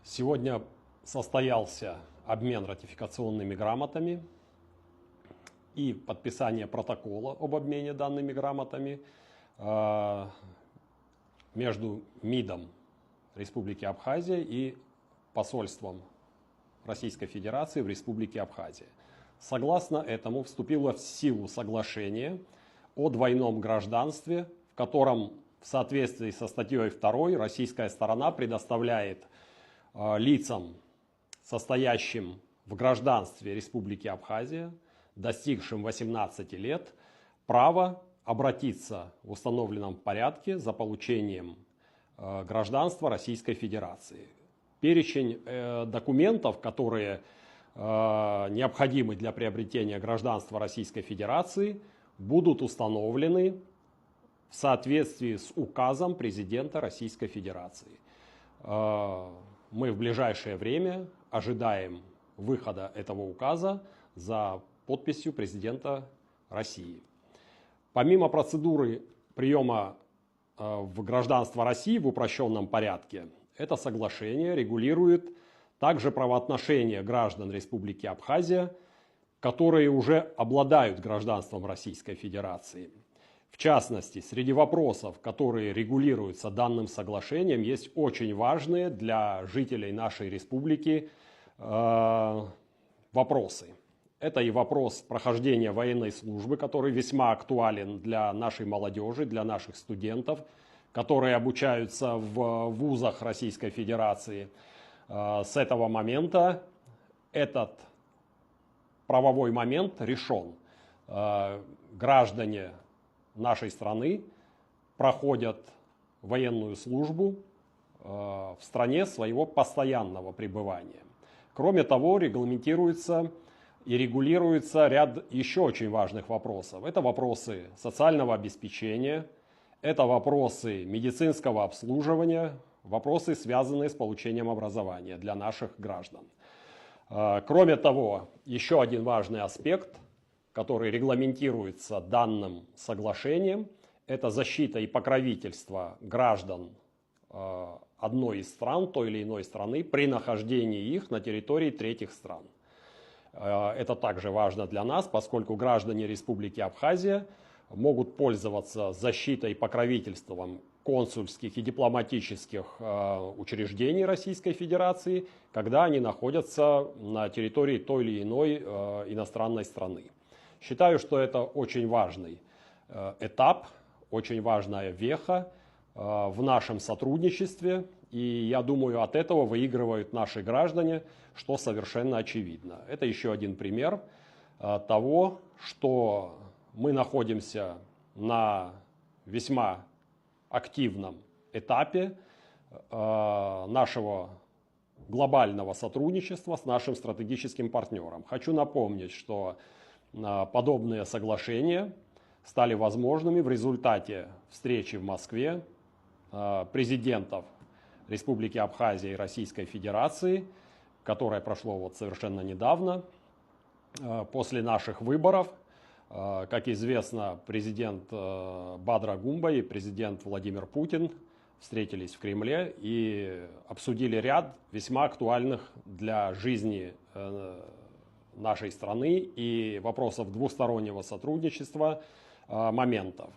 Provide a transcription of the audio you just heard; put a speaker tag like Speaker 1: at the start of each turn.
Speaker 1: Сегодня состоялся обмен ратификационными грамотами и подписание протокола об обмене данными грамотами между МИДом Республики Абхазия и посольством Российской Федерации в Республике Абхазия. Согласно этому вступило в силу соглашение о двойном гражданстве, в котором в соответствии со статьей 2 российская сторона предоставляет лицам, состоящим в гражданстве Республики Абхазия, достигшим 18 лет, право обратиться в установленном порядке за получением гражданства Российской Федерации. Перечень документов, которые необходимы для приобретения гражданства Российской Федерации, будут установлены в соответствии с указом президента Российской Федерации. Мы в ближайшее время ожидаем выхода этого указа за подписью президента России. Помимо процедуры приема в гражданство России в упрощенном порядке, это соглашение регулирует также правоотношения граждан Республики Абхазия, которые уже обладают гражданством Российской Федерации. В частности, среди вопросов, которые регулируются данным соглашением, есть очень важные для жителей нашей республики вопросы. Это и вопрос прохождения военной службы, который весьма актуален для нашей молодежи, для наших студентов, которые обучаются в вузах Российской Федерации. С этого момента этот правовой момент решен. Граждане нашей страны проходят военную службу в стране своего постоянного пребывания. Кроме того, регламентируется и регулируется ряд еще очень важных вопросов. Это вопросы социального обеспечения, это вопросы медицинского обслуживания, вопросы, связанные с получением образования для наших граждан. Кроме того, еще один важный аспект, который регламентируется данным соглашением, это защита и покровительство граждан одной из стран, той или иной страны, при нахождении их на территории третьих стран. Это также важно для нас, поскольку граждане Республики Абхазия могут пользоваться защитой и покровительством консульских и дипломатических учреждений Российской Федерации, когда они находятся на территории той или иной иностранной страны. Считаю, что это очень важный этап, очень важная веха в нашем сотрудничестве, и я думаю, от этого выигрывают наши граждане, что совершенно очевидно. Это еще один пример того, что мы находимся на весьма активном этапе нашего глобального сотрудничества с нашим стратегическим партнером. Хочу напомнить, что подобные соглашения стали возможными в результате встречи в Москве президентов Республики Абхазия и Российской Федерации, которое прошло совершенно недавно, после наших выборов. Как известно, президент Бадра Гумба и президент Владимир Путин встретились в Кремле и обсудили ряд весьма актуальных для жизни нашей страны и вопросов двустороннего сотрудничества моментов.